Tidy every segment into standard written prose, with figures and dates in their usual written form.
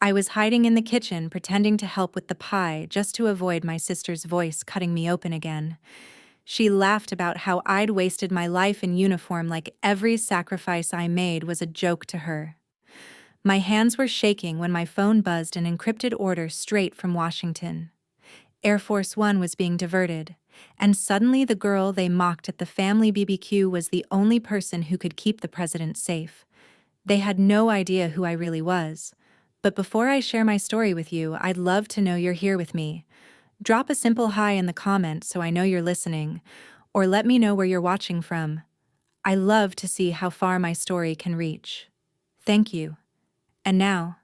I was hiding in the kitchen, pretending to help with the pie just to avoid my sister's voice cutting me open again. She laughed about how I'd wasted my life in uniform, like every sacrifice I made was a joke to her. My hands were shaking when my phone buzzed an encrypted order straight from Washington. Air Force One was being diverted, and suddenly the girl they mocked at the family BBQ was the only person who could keep the president safe. They had no idea who I really was. But before I share my story with you, I'd love to know you're here with me. Drop a simple hi in the comments so I know you're listening, or let me know where you're watching from. I love to see how far my story can reach. Thank you. And now,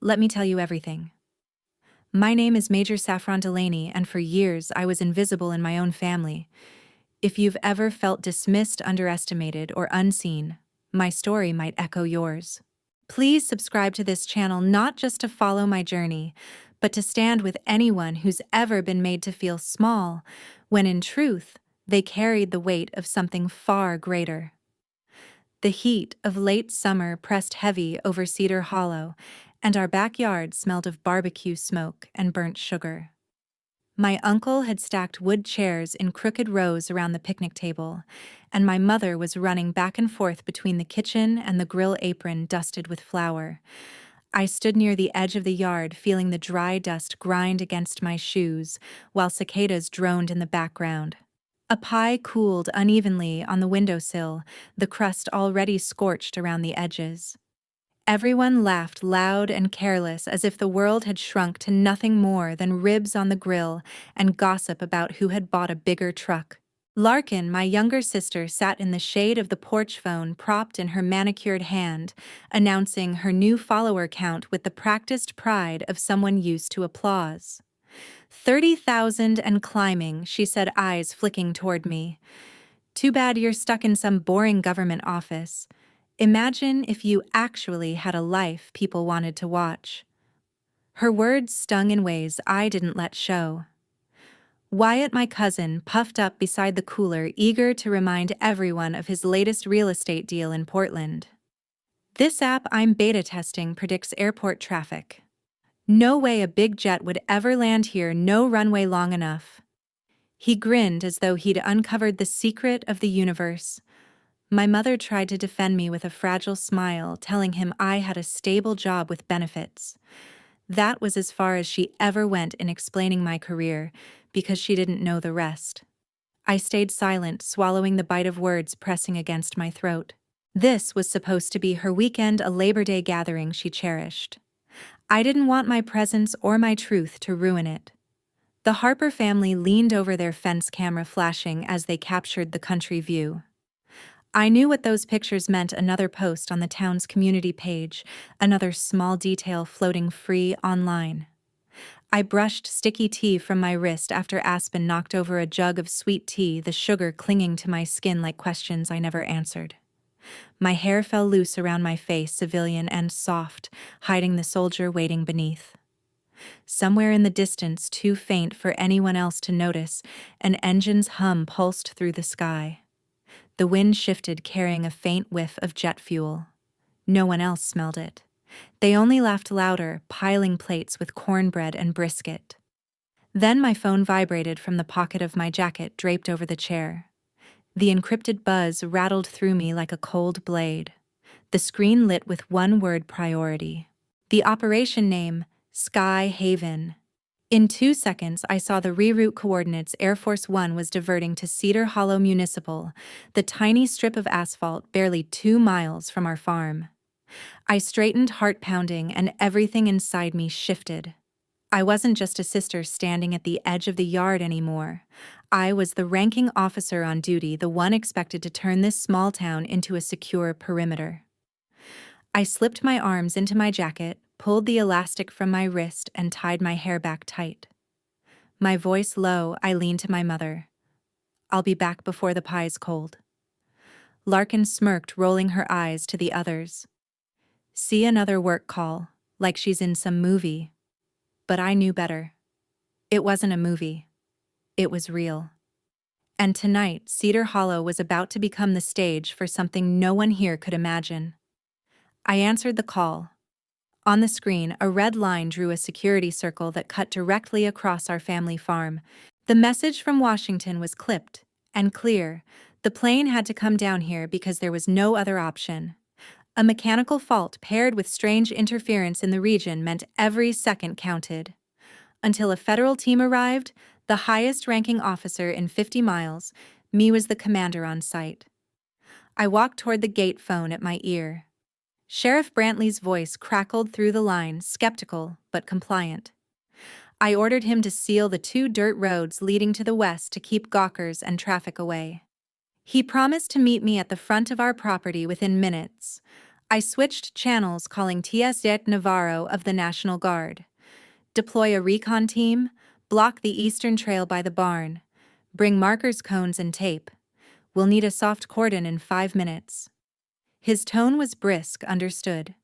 let me tell you everything. My name is Major Saffron Delaney, and for years I was invisible in my own family. If you've ever felt dismissed, underestimated, or unseen, my story might echo yours. Please subscribe to this channel not just to follow my journey, but to stand with anyone who's ever been made to feel small, when in truth, they carried the weight of something far greater. The heat of late summer pressed heavy over Cedar Hollow, and our backyard smelled of barbecue smoke and burnt sugar. My uncle had stacked wood chairs in crooked rows around the picnic table, and my mother was running back and forth between the kitchen and the grill apron dusted with flour. I stood near the edge of the yard, feeling the dry dust grind against my shoes, while cicadas droned in the background. A pie cooled unevenly on the windowsill, the crust already scorched around the edges. Everyone laughed loud and careless, as if the world had shrunk to nothing more than ribs on the grill and gossip about who had bought a bigger truck. Larkin, my younger sister, sat in the shade of the porch phone propped in her manicured hand, announcing her new follower count with the practiced pride of someone used to applause. 30,000 and climbing, she said, eyes flicking toward me. Too bad you're stuck in some boring government office. Imagine if you actually had a life people wanted to watch. Her words stung in ways I didn't let show. Wyatt, my cousin, puffed up beside the cooler, eager to remind everyone of his latest real estate deal in Portland. This app I'm beta testing predicts airport traffic. No way a big jet would ever land here, no runway long enough. He grinned as though he'd uncovered the secret of the universe. My mother tried to defend me with a fragile smile, telling him I had a stable job with benefits. That was as far as she ever went in explaining my career, because she didn't know the rest. I stayed silent, swallowing the bite of words pressing against my throat. This was supposed to be her weekend, a Labor Day gathering she cherished. I didn't want my presence or my truth to ruin it. The Harper family leaned over their fence, camera flashing as they captured the country view. I knew what those pictures meant: another post on the town's community page, another small detail floating free online. I brushed sticky tea from my wrist after Aspen knocked over a jug of sweet tea, the sugar clinging to my skin like questions I never answered. My hair fell loose around my face, civilian and soft, hiding the soldier waiting beneath. Somewhere in the distance, too faint for anyone else to notice, an engine's hum pulsed through the sky. The wind shifted, carrying a faint whiff of jet fuel. No one else smelled it. They only laughed louder, piling plates with cornbread and brisket. Then my phone vibrated from the pocket of my jacket draped over the chair. The encrypted buzz rattled through me like a cold blade. The screen lit with one word: priority. The operation name: Sky Haven. In 2 seconds, I saw the reroute coordinates. Air Force One was diverting to Cedar Hollow Municipal, the tiny strip of asphalt barely 2 miles from our farm. I straightened, heart pounding, and everything inside me shifted. I wasn't just a sister standing at the edge of the yard anymore. I was the ranking officer on duty, the one expected to turn this small town into a secure perimeter. I slipped my arms into my jacket, pulled the elastic from my wrist, and tied my hair back tight. My voice low, I leaned to my mother. I'll be back before the pie's cold. Larkin smirked, rolling her eyes to the others. See, another work call, like she's in some movie. But I knew better. It wasn't a movie. It was real. And tonight, Cedar Hollow was about to become the stage for something no one here could imagine. I answered the call. On the screen, a red line drew a security circle that cut directly across our family farm. The message from Washington was clipped and clear. The plane had to come down here because there was no other option. A mechanical fault paired with strange interference in the region meant every second counted. Until a federal team arrived, the highest-ranking officer in 50 miles, me was the commander on site. I walked toward the gate phone at my ear. Sheriff Brantley's voice crackled through the line, skeptical but compliant. I ordered him to seal the 2 dirt roads leading to the west to keep gawkers and traffic away. He promised to meet me at the front of our property within minutes. I switched channels, calling TS Navarro of the National Guard. Deploy a recon team, block the eastern trail by the barn, bring markers, cones, and tape. We'll need a soft cordon in 5 minutes. His tone was brisk, understood.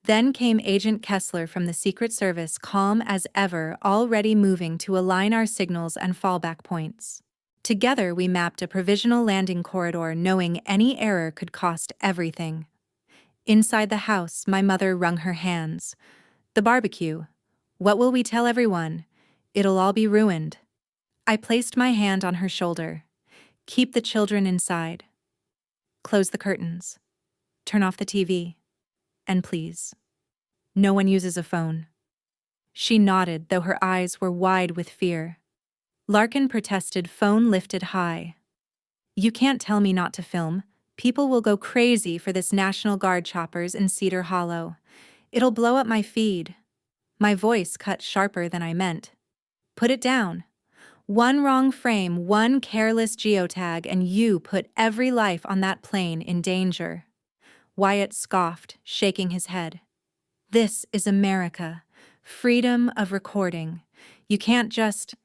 Then came Agent Kessler from the Secret Service, calm as ever, already moving to align our signals and fallback points. Together we mapped a provisional landing corridor, knowing any error could cost everything. Inside the house, my mother wrung her hands. The barbecue. What will we tell everyone? It'll all be ruined. I placed my hand on her shoulder. Keep the children inside. Close the curtains. Turn off the TV. And please, no one uses a phone. She nodded, though her eyes were wide with fear. Larkin protested, phone lifted high. You can't tell me not to film. People will go crazy for this National Guard choppers in Cedar Hollow. It'll blow up my feed. My voice cut sharper than I meant. Put it down. One wrong frame, one careless geotag, and you put every life on that plane in danger. Wyatt scoffed, shaking his head. This is America. Freedom of recording. You can't just...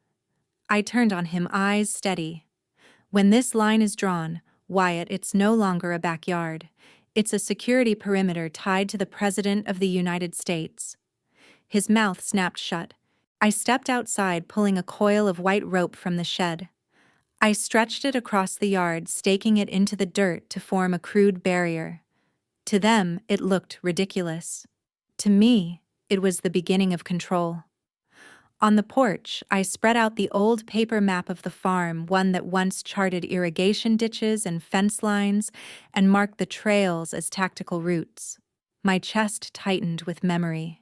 I turned on him, eyes steady. When this line is drawn, Wyatt, it's no longer a backyard. It's a security perimeter tied to the President of the United States. His mouth snapped shut. I stepped outside, pulling a coil of white rope from the shed. I stretched it across the yard, staking it into the dirt to form a crude barrier. To them, it looked ridiculous. To me, it was the beginning of control. On the porch, I spread out the old paper map of the farm, one that once charted irrigation ditches and fence lines and marked the trails as tactical routes. My chest tightened with memory.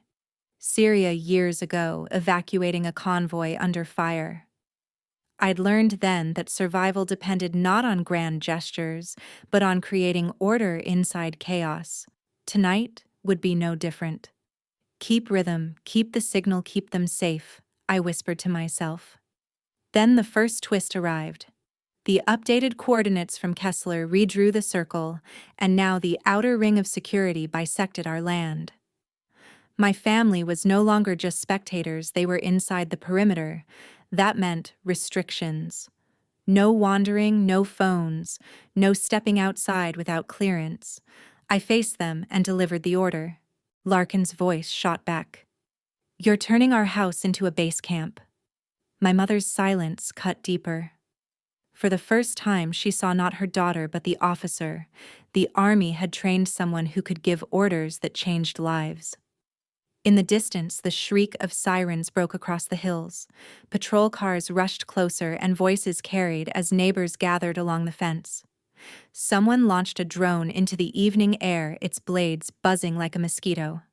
Syria years ago, evacuating a convoy under fire. I'd learned then that survival depended not on grand gestures, but on creating order inside chaos. Tonight would be no different. Keep rhythm, keep the signal, keep them safe, I whispered to myself. Then the first twist arrived. The updated coordinates from Kessler redrew the circle, and now the outer ring of security bisected our land. My family was no longer just spectators, they were inside the perimeter. That meant restrictions. No wandering, no phones, no stepping outside without clearance. I faced them and delivered the order. Larkin's voice shot back. You're turning our house into a base camp. My mother's silence cut deeper. For the first time, she saw not her daughter but the officer. The army had trained someone who could give orders that changed lives. In the distance, the shriek of sirens broke across the hills. Patrol cars rushed closer and voices carried as neighbors gathered along the fence. Someone launched a drone into the evening air, its blades buzzing like a mosquito.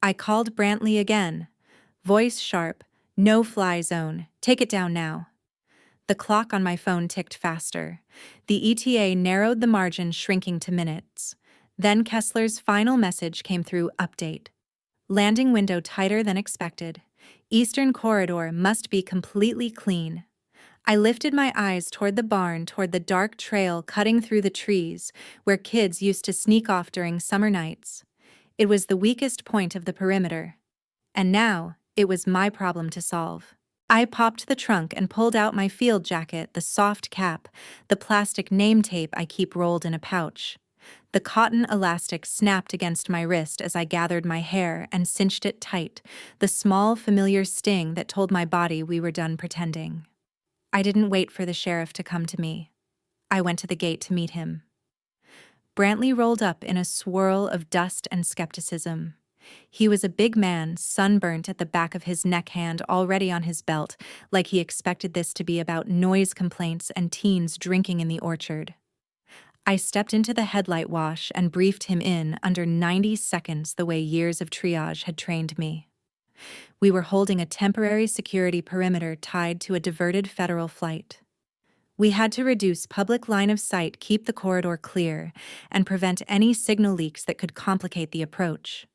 I called Brantley again. Voice sharp, no fly zone, take it down now. The clock on my phone ticked faster. The ETA narrowed the margin, shrinking to minutes. Then Kessler's final message came through, update. Landing window tighter than expected. Eastern corridor must be completely clean. I lifted my eyes toward the barn, toward the dark trail cutting through the trees, where kids used to sneak off during summer nights. It was the weakest point of the perimeter. And now, it was my problem to solve. I popped the trunk and pulled out my field jacket, the soft cap, the plastic name tape I keep rolled in a pouch. The cotton elastic snapped against my wrist as I gathered my hair and cinched it tight, the small, familiar sting that told my body we were done pretending. I didn't wait for the sheriff to come to me. I went to the gate to meet him. Brantley rolled up in a swirl of dust and skepticism. He was a big man, sunburnt at the back of his neck, hand already on his belt, like he expected this to be about noise complaints and teens drinking in the orchard. I stepped into the headlight wash and briefed him in under 90 seconds the way years of triage had trained me. We were holding a temporary security perimeter tied to a diverted federal flight. We had to reduce public line of sight, keep the corridor clear, and prevent any signal leaks that could complicate the approach.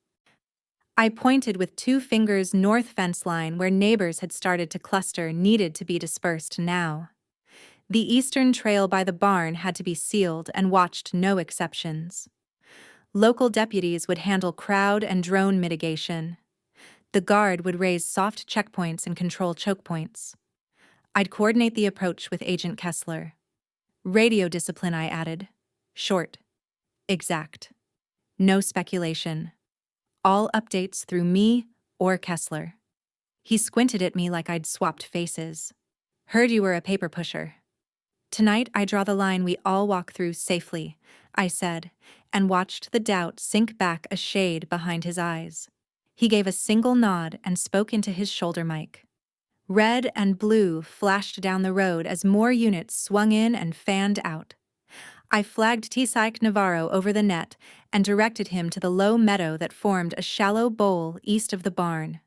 I pointed with 2 fingers north fence line where neighbors had started to cluster, needed to be dispersed now. The eastern trail by the barn had to be sealed and watched, no exceptions. Local deputies would handle crowd and drone mitigation. The guard would raise soft checkpoints and control choke points. I'd coordinate the approach with Agent Kessler. Radio discipline, I added. Short. Exact. No speculation. All updates through me or Kessler. He squinted at me like I'd swapped faces. Heard you were a paper pusher. Tonight I draw the line we all walk through safely, I said, and watched the doubt sink back a shade behind his eyes. He gave a single nod and spoke into his shoulder mic. Red and blue flashed down the road as more units swung in and fanned out. I flagged Tisaik Navarro over the net and directed him to the low meadow that formed a shallow bowl east of the barn.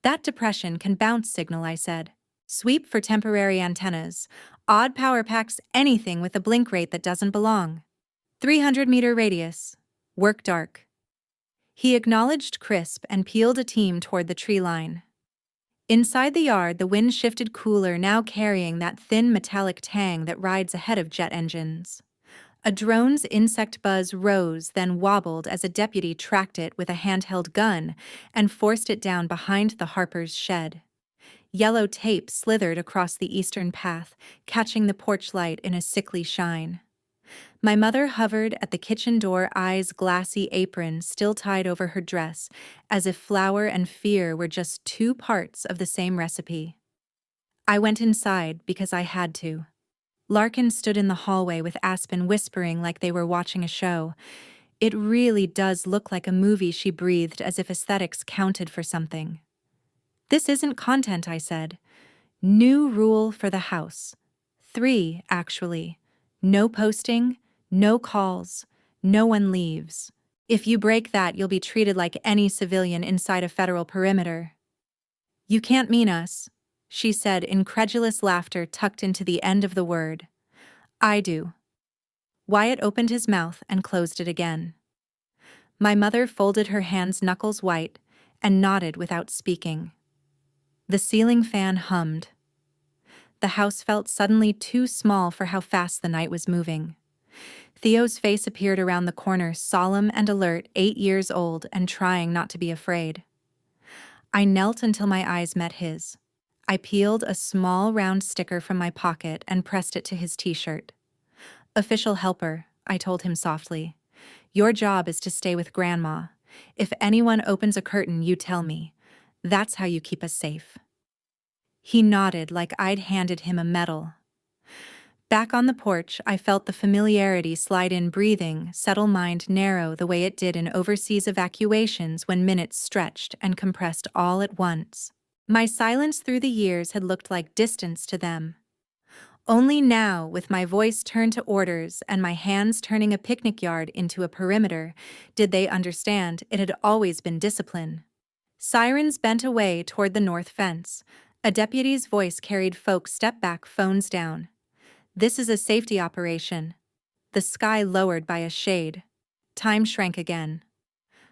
That depression can bounce signal, I said. Sweep for temporary antennas. Odd power packs, anything with a blink rate that doesn't belong. 300-meter radius. Work dark. He acknowledged crisp and peeled a team toward the tree line. Inside the yard, the wind shifted cooler, now carrying that thin metallic tang that rides ahead of jet engines. A drone's insect buzz rose, then wobbled as a deputy tracked it with a handheld gun and forced it down behind the Harper's shed. Yellow tape slithered across the eastern path, catching the porch light in a sickly shine. My mother hovered at the kitchen door, eyes glassy, apron still tied over her dress, as if flour and fear were just 2 parts of the same recipe. I went inside because I had to. Larkin stood in the hallway with Aspen, whispering like they were watching a show. It really does look like a movie, she breathed, as if aesthetics counted for something. This isn't content, I said. New rule for the house. 3, actually. No posting, no calls, no one leaves. If you break that, you'll be treated like any civilian inside a federal perimeter. You can't mean us, she said, incredulous laughter tucked into the end of the word. I do. Wyatt opened his mouth and closed it again. My mother folded her hands, knuckles white, and nodded without speaking. The ceiling fan hummed. The house felt suddenly too small for how fast the night was moving. Theo's face appeared around the corner, solemn and alert, 8 years old and trying not to be afraid. I knelt until my eyes met his. I peeled a small round sticker from my pocket and pressed it to his t-shirt. Official helper, I told him softly. Your job is to stay with Grandma. If anyone opens a curtain, you tell me. That's how you keep us safe. He nodded like I'd handed him a medal. Back on the porch, I felt the familiarity slide in, breathing, settle, mind narrow the way it did in overseas evacuations when minutes stretched and compressed all at once. My silence through the years had looked like distance to them. Only now, with my voice turned to orders and my hands turning a picnic yard into a perimeter, did they understand it had always been discipline. Sirens bent away toward the north fence. A deputy's voice carried folks step back, phones down. This is a safety operation. The sky lowered by a shade. Time shrank again.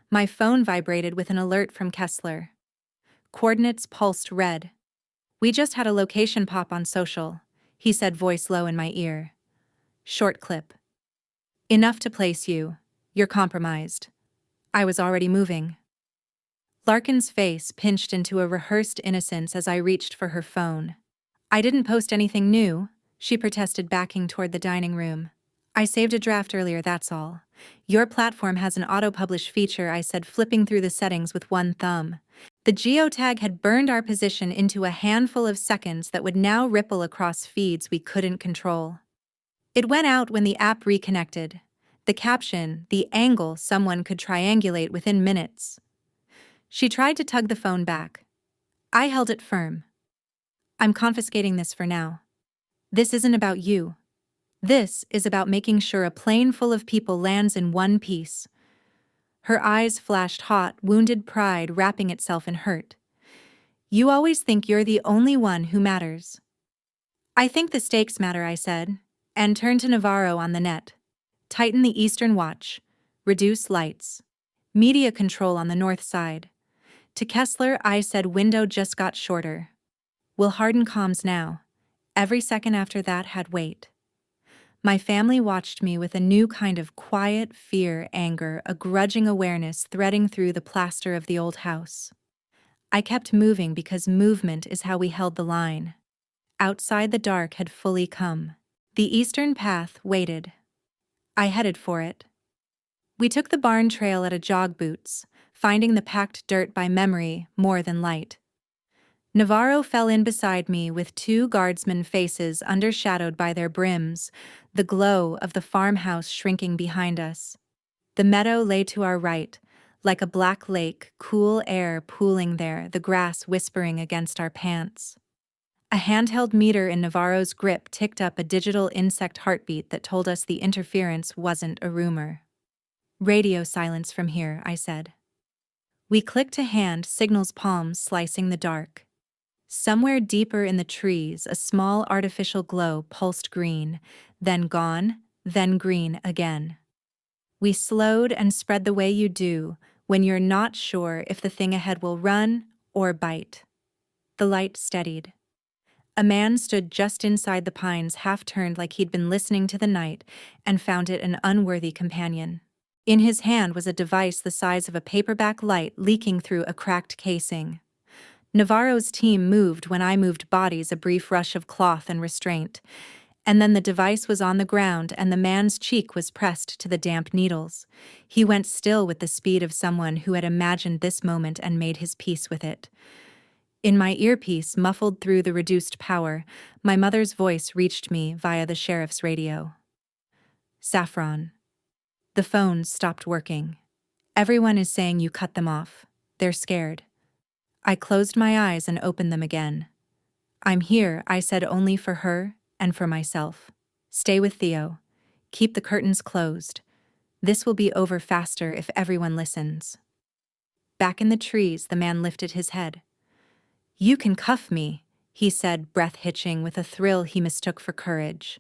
My phone vibrated with an alert from Kessler. Coordinates pulsed red. We just had a location pop on social, he said, voice low in my ear. Short clip. Enough to place you. You're compromised. I was already moving. Larkin's face pinched into a rehearsed innocence as I reached for her phone. I didn't post anything new, she protested, backing toward the dining room. I saved a draft earlier, that's all. Your platform has an auto-publish feature, I said, flipping through the settings with one thumb. The geotag had burned our position into a handful of seconds that would now ripple across feeds we couldn't control. It went out when the app reconnected. The caption, the angle, someone could triangulate within minutes. She tried to tug the phone back. I held it firm. I'm confiscating this for now. This isn't about you. This is about making sure a plane full of people lands in one piece. Her eyes flashed hot, wounded pride wrapping itself in hurt. You always think you're the only one who matters. I think the stakes matter, I said, and turned to Navarro on the net. Tighten the eastern watch. Reduce lights. Media control on the north side. To Kessler, I said window just got shorter. We'll harden comms now. Every second after that had weight. My family watched me with a new kind of quiet fear, anger, a grudging awareness threading through the plaster of the old house. I kept moving because movement is how we held the line. Outside the dark had fully come. The eastern path waited. I headed for it. We took the barn trail at a jog boots, finding the packed dirt by memory more than light. Navarro fell in beside me with two guardsmen faces undershadowed by their brims, the glow of the farmhouse shrinking behind us. The meadow lay to our right, like a black lake, cool air pooling there, the grass whispering against our pants. A handheld meter in Navarro's grip ticked up a digital insect heartbeat that told us the interference wasn't a rumor. Radio silence from here, I said. We clicked a hand, signals palms slicing the dark. Somewhere deeper in the trees, a small artificial glow pulsed green, then gone, then green again. We slowed and spread the way you do when you're not sure if the thing ahead will run or bite. The light steadied. A man stood just inside the pines, half-turned like he'd been listening to the night and found it an unworthy companion. In his hand was a device the size of a paperback light leaking through a cracked casing. Navarro's team moved when I moved bodies, a brief rush of cloth and restraint, and then the device was on the ground and the man's cheek was pressed to the damp needles. He went still with the speed of someone who had imagined this moment and made his peace with it. In my earpiece, muffled through the reduced power, my mother's voice reached me via the sheriff's radio. Saffron. The phones stopped working. Everyone is saying you cut them off. They're scared. I closed my eyes and opened them again. I'm here, I said, only for her and for myself. Stay with Theo. Keep the curtains closed. This will be over faster if everyone listens. Back in the trees, the man lifted his head. You can cuff me, he said, breath hitching with a thrill he mistook for courage.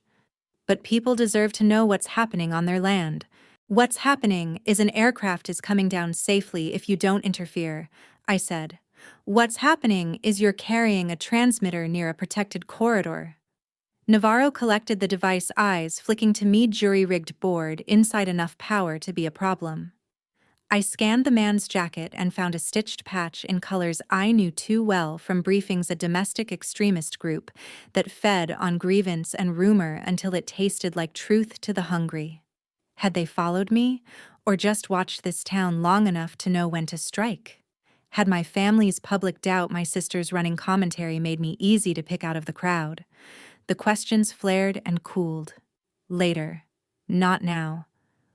But people deserve to know what's happening on their land. What's happening is an aircraft is coming down safely if you don't interfere, I said. What's happening is you're carrying a transmitter near a protected corridor. Navarro collected the device, eyes flicking to me, jury-rigged board, inside enough power to be a problem. I scanned the man's jacket and found a stitched patch in colors I knew too well from briefings, a domestic extremist group that fed on grievance and rumor until it tasted like truth to the hungry. Had they followed me, or just watched this town long enough to know when to strike? Had my family's public doubt, my sister's running commentary made me easy to pick out of the crowd? The questions flared and cooled. Later. Not now.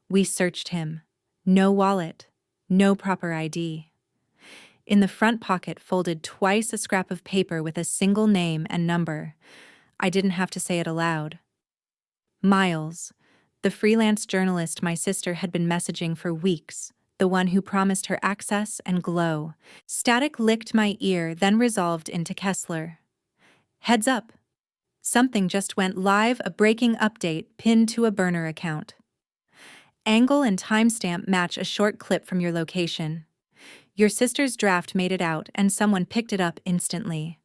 We searched him. No wallet. No proper ID. In the front pocket folded twice a scrap of paper with a single name and number. I didn't have to say it aloud. Miles, the freelance journalist my sister had been messaging for weeks, the one who promised her access and glow. Static licked my ear, then resolved into Kessler. Heads up. Something just went live, a breaking update pinned to a burner account. Angle and timestamp match a short clip from your location. Your sister's draft made it out and someone picked it up instantly.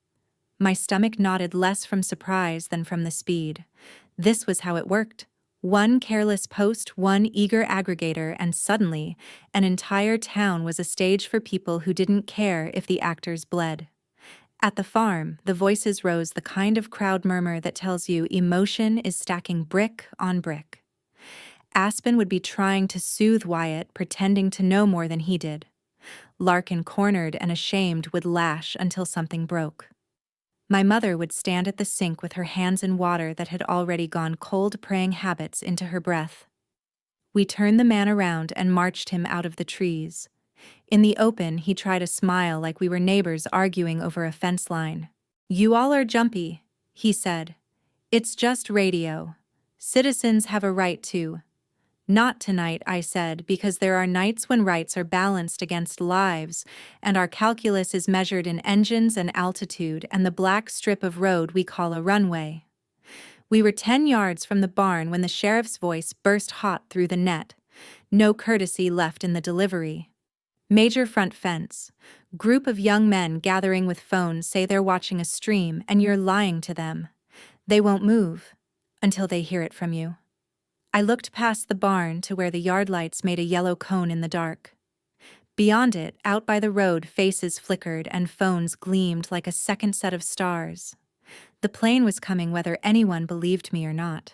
My stomach knotted, less from surprise than from the speed. This was how it worked. One careless post, one eager aggregator, and suddenly, an entire town was a stage for people who didn't care if the actors bled. At the farm, the voices rose, the kind of crowd murmur that tells you emotion is stacking brick on brick. Aspen would be trying to soothe Wyatt, pretending to know more than he did. Larkin, cornered and ashamed, would lash until something broke. My mother would stand at the sink with her hands in water that had already gone cold, praying habits into her breath. We turned the man around and marched him out of the trees. In the open, he tried a smile like we were neighbors arguing over a fence line. "You all are jumpy," he said. "It's just radio. Citizens have a right to." "Not tonight," I said, because there are nights when rights are balanced against lives, and our calculus is measured in engines and altitude and the black strip of road we call a runway. We were 10 yards from the barn when the sheriff's voice burst hot through the net. No courtesy left in the delivery. "Major front fence. Group of young men gathering with phones say they're watching a stream and you're lying to them. They won't move until they hear it from you." I looked past the barn to where the yard lights made a yellow cone in the dark. Beyond it, out by the road, faces flickered and phones gleamed like a second set of stars. The plane was coming whether anyone believed me or not.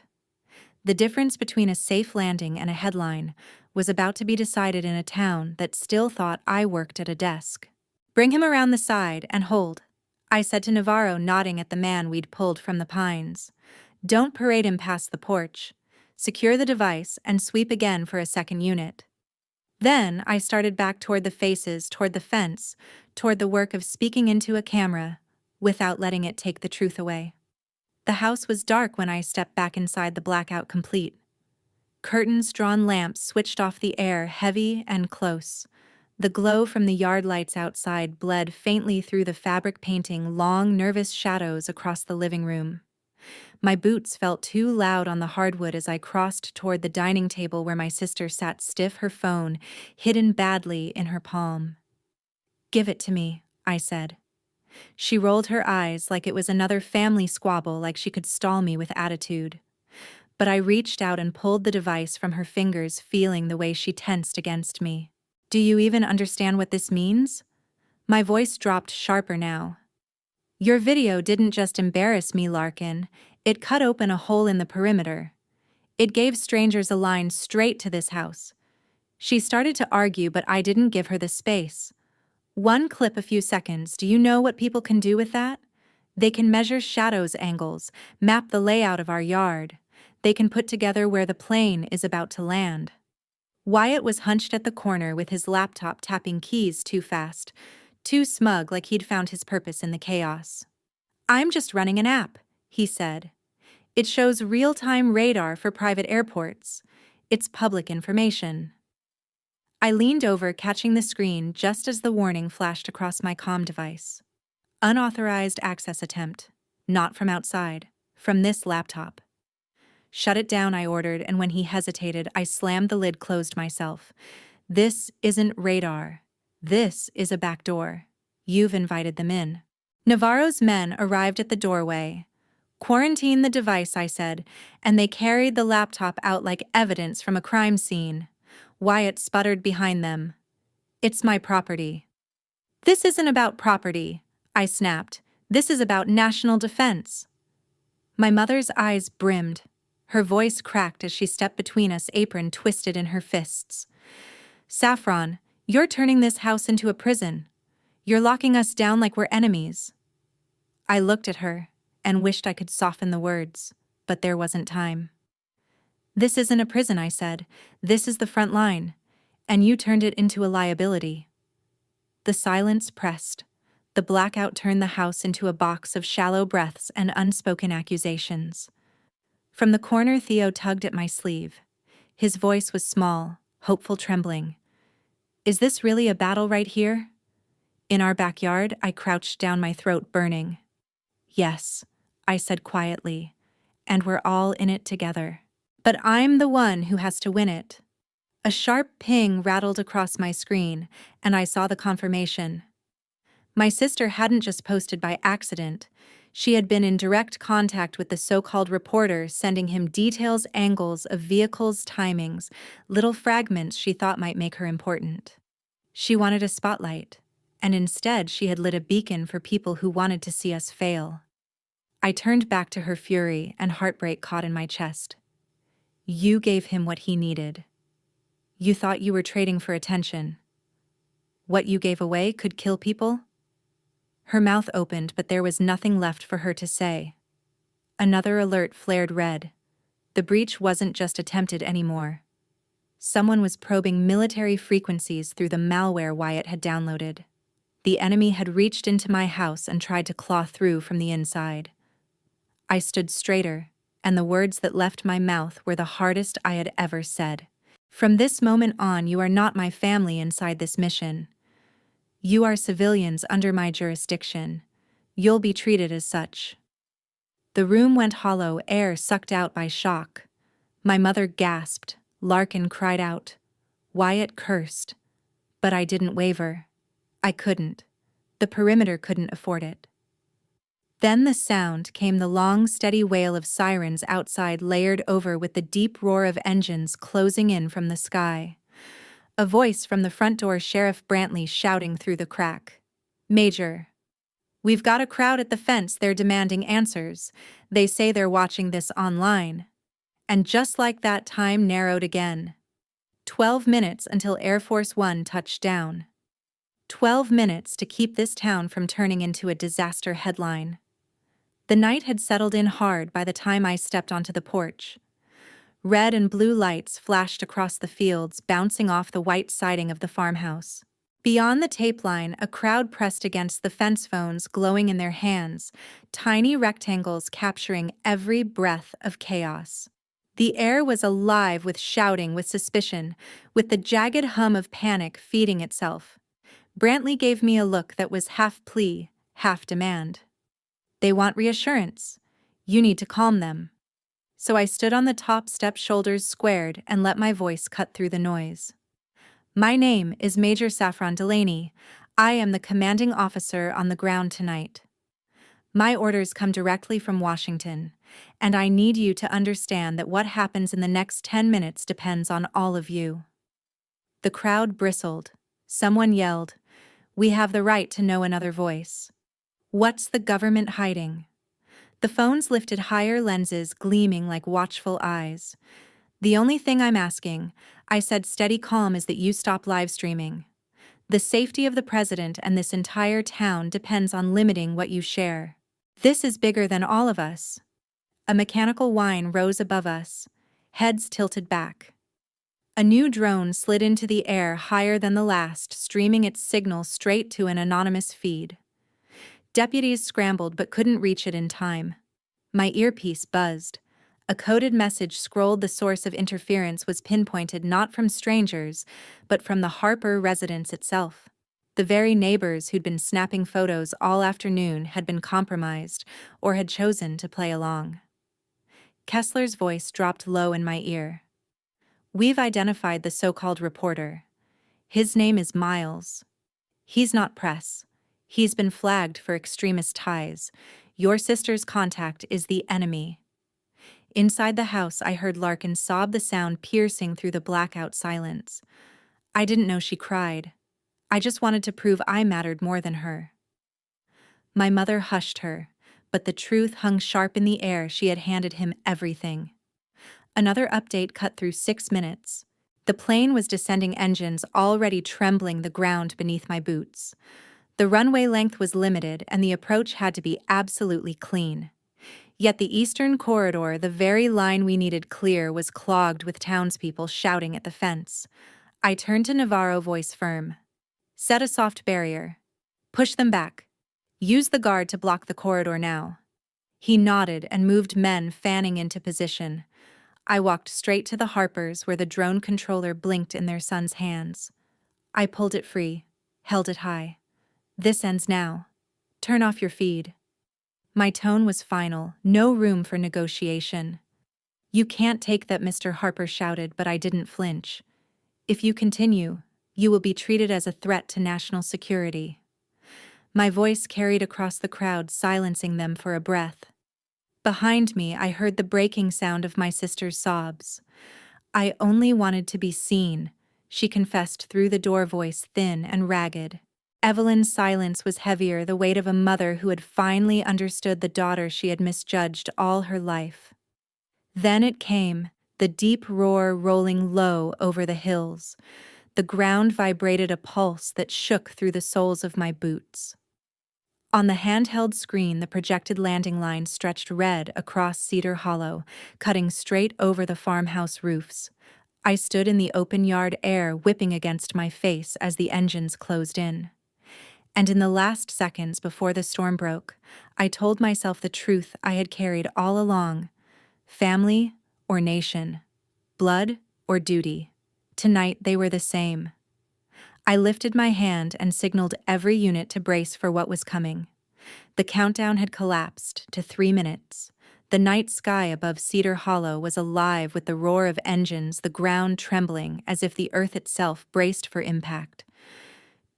The difference between a safe landing and a headline was about to be decided in a town that still thought I worked at a desk. "Bring him around the side and hold," I said to Navarro, nodding at the man we'd pulled from the pines. "Don't parade him past the porch. Secure the device and sweep again for a second unit." Then I started back toward the faces, toward the fence, toward the work of speaking into a camera, without letting it take the truth away. The house was dark when I stepped back inside, the blackout complete. Curtains, drawn lamps switched off, the air heavy and close. The glow from the yard lights outside bled faintly through the fabric, painting long, nervous shadows across the living room. My boots felt too loud on the hardwood as I crossed toward the dining table where my sister sat stiff, her phone hidden badly in her palm. "Give it to me," I said. She rolled her eyes like it was another family squabble, like she could stall me with attitude. But I reached out and pulled the device from her fingers, feeling the way she tensed against me. "Do you even understand what this means?" My voice dropped sharper now. "Your video didn't just embarrass me, Larkin. It cut open a hole in the perimeter. It gave strangers a line straight to this house." She started to argue, but I didn't give her the space. "One clip, a few seconds. Do you know what people can do with that? They can measure shadows, angles, map the layout of our yard. They can put together where the plane is about to land." Wyatt was hunched at the corner with his laptop, tapping keys too fast, too smug, like he'd found his purpose in the chaos. "I'm just running an app," he said. "It shows real-time radar for private airports. It's public information." I leaned over, catching the screen just as the warning flashed across my comm device. "Unauthorized access attempt. Not from outside. From this laptop." "Shut it down," I ordered, and when he hesitated, I slammed the lid closed myself. "This isn't radar. This is a backdoor. You've invited them in." Navarro's men arrived at the doorway. "Quarantine the device," I said, and they carried the laptop out like evidence from a crime scene. Wyatt sputtered behind them. "It's my property." "This isn't about property," I snapped. "This is about national defense." My mother's eyes brimmed. Her voice cracked as she stepped between us, apron twisted in her fists. "Saffron, you're turning this house into a prison. You're locking us down like we're enemies." I looked at her and wished I could soften the words, but there wasn't time. "This isn't a prison," I said. "This is the front line, and you turned it into a liability." The silence pressed. The blackout turned the house into a box of shallow breaths and unspoken accusations. From the corner, Theo tugged at my sleeve. His voice was small, hopeful, trembling. "Is this really a battle right here? In our backyard?" I crouched down, my throat burning. "Yes," I said quietly, "and we're all in it together. But I'm the one who has to win it." A sharp ping rattled across my screen, and I saw the confirmation. My sister hadn't just posted by accident. She had been in direct contact with the so-called reporter, sending him details, angles of vehicles, timings, little fragments she thought might make her important. She wanted a spotlight, and instead she had lit a beacon for people who wanted to see us fail. I turned back to her, fury and heartbreak caught in my chest. "You gave him what he needed. You thought you were trading for attention. What you gave away could kill people?" Her mouth opened, but there was nothing left for her to say. Another alert flared red. The breach wasn't just attempted anymore. Someone was probing military frequencies through the malware Wyatt had downloaded. The enemy had reached into my house and tried to claw through from the inside. I stood straighter, and the words that left my mouth were the hardest I had ever said. From this moment on, you are not my family inside this mission. You are civilians under my jurisdiction. You'll be treated as such. The room went hollow, air sucked out by shock. My mother gasped. Larkin cried out. Wyatt cursed. But I didn't waver. I couldn't. The perimeter couldn't afford it. Then the sound came, the long, steady wail of sirens outside, layered over with the deep roar of engines closing in from the sky. A voice from the front door, Sheriff Brantley shouting through the crack. Major. We've got a crowd at the fence, they're demanding answers. They say they're watching this online. And just like that, time narrowed again. 12 minutes until Air Force One touched down. 12 minutes to keep this town from turning into a disaster headline. The night had settled in hard by the time I stepped onto the porch. Red and blue lights flashed across the fields, bouncing off the white siding of the farmhouse. Beyond the tape line, a crowd pressed against the fence, phones glowing in their hands, tiny rectangles capturing every breath of chaos. The air was alive with shouting, with suspicion, with the jagged hum of panic feeding itself. Brantley gave me a look that was half plea, half demand. They want reassurance. You need to calm them. So I stood on the top step, shoulders squared, and let my voice cut through the noise. My name is Major Saffron Delaney. I am the commanding officer on the ground tonight. My orders come directly from Washington, and I need you to understand that what happens in the next 10 minutes depends on all of you. The crowd bristled. Someone yelled, "We have the right to know." Another voice. What's the government hiding? The phones lifted higher, lenses gleaming like watchful eyes. The only thing I'm asking, I said steady calm, is that you stop live streaming. The safety of the president and this entire town depends on limiting what you share. This is bigger than all of us. A mechanical whine rose above us, heads tilted back. A new drone slid into the air higher than the last, streaming its signal straight to an anonymous feed. Deputies scrambled but couldn't reach it in time. My earpiece buzzed. A coded message scrolled. The source of interference was pinpointed not from strangers, but from the Harper residence itself. The very neighbors who'd been snapping photos all afternoon had been compromised or had chosen to play along. Kessler's voice dropped low in my ear. We've identified the so-called reporter. His name is Miles. He's not press. He's been flagged for extremist ties. Your sister's contact is the enemy. Inside the house, I heard Larkin sob, the sound piercing through the blackout silence. I didn't know she cried. I just wanted to prove I mattered more than her. My mother hushed her, but the truth hung sharp in the air. She had handed him everything. Another update cut through 6 minutes. The plane was descending, engines already trembling the ground beneath my boots. The runway length was limited, and the approach had to be absolutely clean. Yet the eastern corridor, the very line we needed clear, was clogged with townspeople shouting at the fence. I turned to Navarro, voice firm. Set a soft barrier. Push them back. Use the guard to block the corridor now. He nodded and moved men fanning into position. I walked straight to the Harpers, where the drone controller blinked in their son's hands. I pulled it free, held it high. This ends now. Turn off your feed. My tone was final, no room for negotiation. You can't take that, Mr. Harper shouted, but I didn't flinch. If you continue, you will be treated as a threat to national security. My voice carried across the crowd, silencing them for a breath. Behind me, I heard the breaking sound of my sister's sobs. I only wanted to be seen, she confessed through the door, voice thin and ragged. Evelyn's silence was heavier, the weight of a mother who had finally understood the daughter she had misjudged all her life. Then it came, the deep roar rolling low over the hills. The ground vibrated, a pulse that shook through the soles of my boots. On the handheld screen, the projected landing line stretched red across Cedar Hollow, cutting straight over the farmhouse roofs. I stood in the open yard air whipping against my face as the engines closed in. And in the last seconds before the storm broke, I told myself the truth I had carried all along: family or nation, blood or duty. Tonight they were the same. I lifted my hand and signaled every unit to brace for what was coming. The countdown had collapsed to 3 minutes. The night sky above Cedar Hollow was alive with the roar of engines, the ground trembling as if the earth itself braced for impact.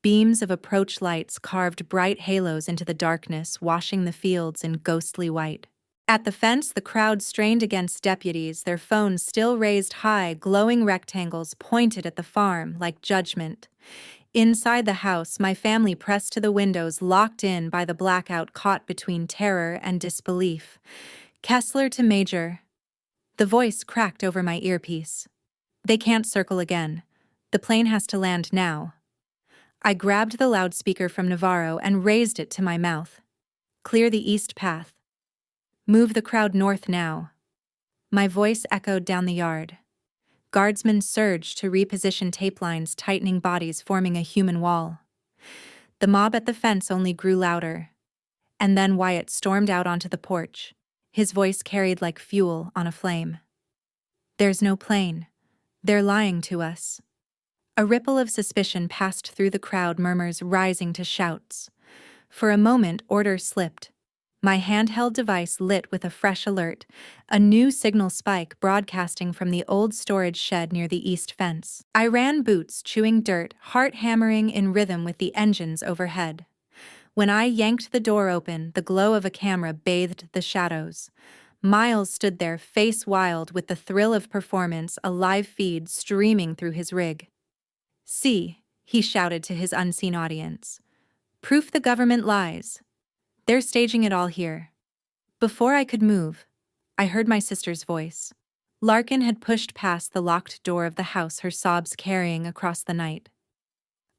Beams of approach lights carved bright halos into the darkness, washing the fields in ghostly white. At the fence, the crowd strained against deputies, their phones still raised high, glowing rectangles pointed at the farm like judgment. Inside the house, my family pressed to the windows, locked in by the blackout, caught between terror and disbelief. "Kessler to Major." The voice cracked over my earpiece. "They can't circle again. The plane has to land now." I grabbed the loudspeaker from Navarro and raised it to my mouth. "Clear the east path. Move the crowd north now." My voice echoed down the yard. Guardsmen surged to reposition tape lines, tightening bodies, forming a human wall. The mob at the fence only grew louder. And then Wyatt stormed out onto the porch, his voice carried like fuel on a flame. "There's no plane. They're lying to us." A ripple of suspicion passed through the crowd, murmurs rising to shouts. For a moment, order slipped. My handheld device lit with a fresh alert, a new signal spike broadcasting from the old storage shed near the east fence. I ran, boots chewing dirt, heart hammering in rhythm with the engines overhead. When I yanked the door open, the glow of a camera bathed the shadows. Miles stood there, face wild with the thrill of performance, a live feed streaming through his rig. "See," he shouted to his unseen audience. "Proof the government lies. They're staging it all here." Before I could move, I heard my sister's voice. Larkin had pushed past the locked door of the house, her sobs carrying across the night.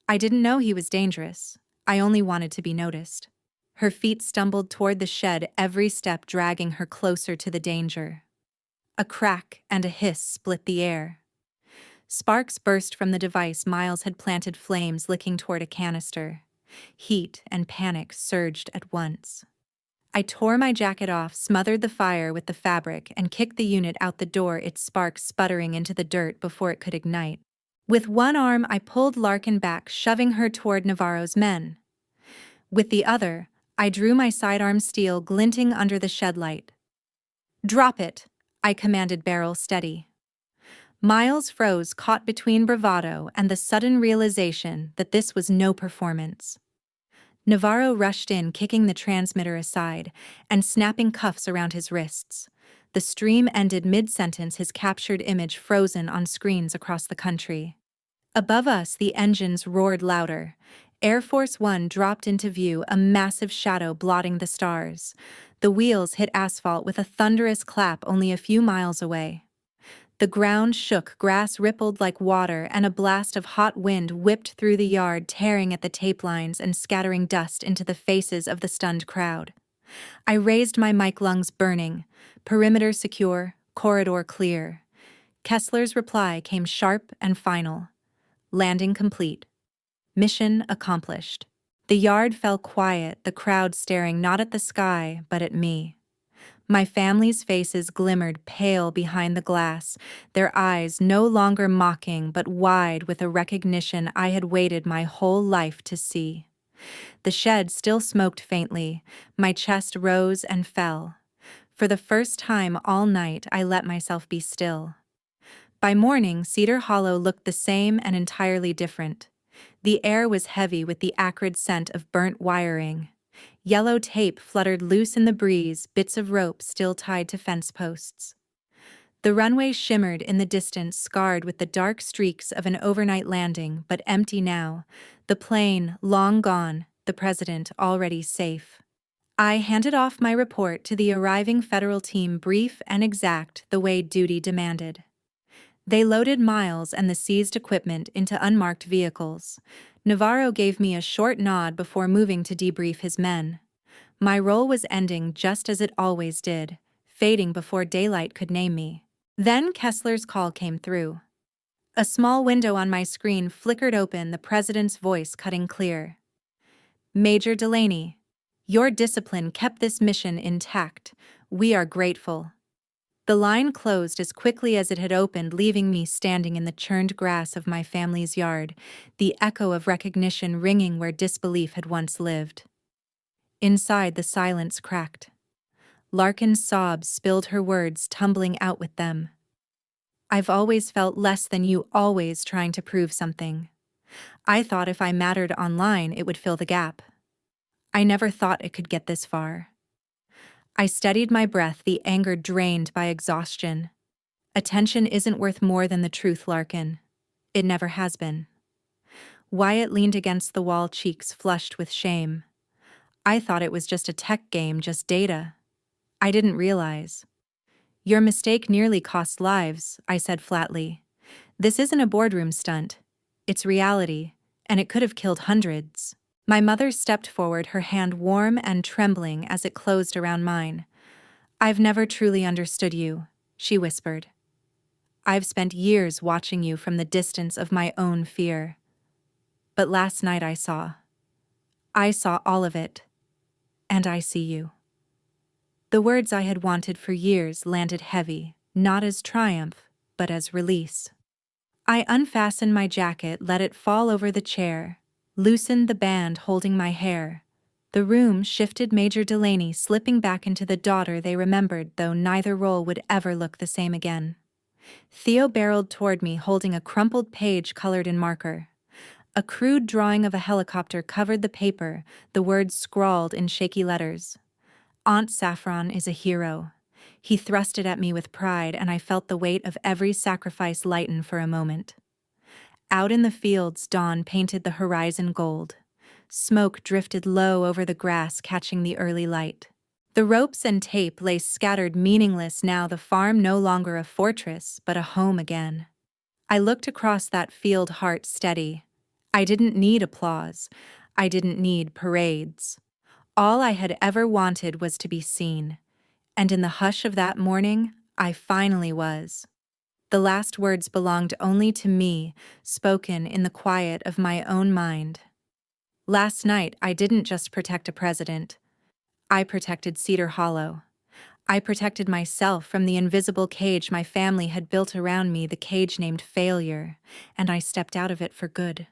"I didn't know he was dangerous. I only wanted to be noticed." Her feet stumbled toward the shed, every step dragging her closer to the danger. A crack and a hiss split the air. Sparks burst from the device Miles had planted, flames licking toward a canister. Heat and panic surged at once. I tore my jacket off, smothered the fire with the fabric, and kicked the unit out the door, its sparks sputtering into the dirt before it could ignite. With one arm, I pulled Larkin back, shoving her toward Navarro's men. With the other, I drew my sidearm steel glinting under the shed light. "Drop it," I commanded, barrel steady. Miles froze, caught between bravado and the sudden realization that this was no performance. Navarro rushed in, kicking the transmitter aside and snapping cuffs around his wrists. The stream ended mid-sentence, his captured image frozen on screens across the country. Above us, the engines roared louder. Air Force One dropped into view, a massive shadow blotting the stars. The wheels hit asphalt with a thunderous clap only a few miles away. The ground shook, grass rippled like water, and a blast of hot wind whipped through the yard, tearing at the tape lines and scattering dust into the faces of the stunned crowd. I raised my mic, lungs burning. Perimeter secure, corridor clear. Kessler's reply came sharp and final. Landing complete. Mission accomplished. The yard fell quiet, the crowd staring not at the sky, but at me. My family's faces glimmered pale behind the glass, their eyes no longer mocking but wide with a recognition I had waited my whole life to see. The shed still smoked faintly. My chest rose and fell. For the first time all night, I let myself be still. By morning, Cedar Hollow looked the same and entirely different. The air was heavy with the acrid scent of burnt wiring. Yellow tape fluttered loose in the breeze, bits of rope still tied to fence posts. The runway shimmered in the distance, scarred with the dark streaks of an overnight landing, but empty now. The plane, long gone, the president already safe. I handed off my report to the arriving federal team, brief and exact, the way duty demanded. They loaded Miles and the seized equipment into unmarked vehicles. Navarro gave me a short nod before moving to debrief his men. My role was ending just as it always did, fading before daylight could name me. Then Kessler's call came through. A small window on my screen flickered open, the president's voice cutting clear. Major Delaney, your discipline kept this mission intact. We are grateful. The line closed as quickly as it had opened, leaving me standing in the churned grass of my family's yard, the echo of recognition ringing where disbelief had once lived. Inside, the silence cracked. Larkin's sobs spilled her words, tumbling out with them. I've always felt less than you, always trying to prove something. I thought if I mattered online, it would fill the gap. I never thought it could get this far. I steadied my breath, the anger drained by exhaustion. Attention isn't worth more than the truth, Larkin. It never has been. Wyatt leaned against the wall, cheeks flushed with shame. I thought it was just a tech game, just data. I didn't realize. Your mistake nearly cost lives, I said flatly. This isn't a boardroom stunt. It's reality, and it could have killed hundreds. My mother stepped forward, her hand warm and trembling as it closed around mine. I've never truly understood you, she whispered. I've spent years watching you from the distance of my own fear. But last night I saw all of it. And I see you. The words I had wanted for years landed heavy, not as triumph, but as release. I unfastened my jacket, let it fall over the chair, loosened the band holding my hair. The room shifted, Major Delaney slipping back into the daughter they remembered, though neither role would ever look the same again. Theo barreled toward me, holding a crumpled page colored in marker. A crude drawing of a helicopter covered the paper, the words scrawled in shaky letters. Aunt Saffron is a hero. He thrust it at me with pride, and I felt the weight of every sacrifice lighten for a moment. Out in the fields, dawn painted the horizon gold. Smoke drifted low over the grass, catching the early light. The ropes and tape lay scattered, meaningless now, the farm no longer a fortress, but a home again. I looked across that field, heart steady. I didn't need applause. I didn't need parades. All I had ever wanted was to be seen. And in the hush of that morning, I finally was. The last words belonged only to me, spoken in the quiet of my own mind. Last night, I didn't just protect a president. I protected Cedar Hollow. I protected myself from the invisible cage my family had built around me, the cage named failure, and I stepped out of it for good.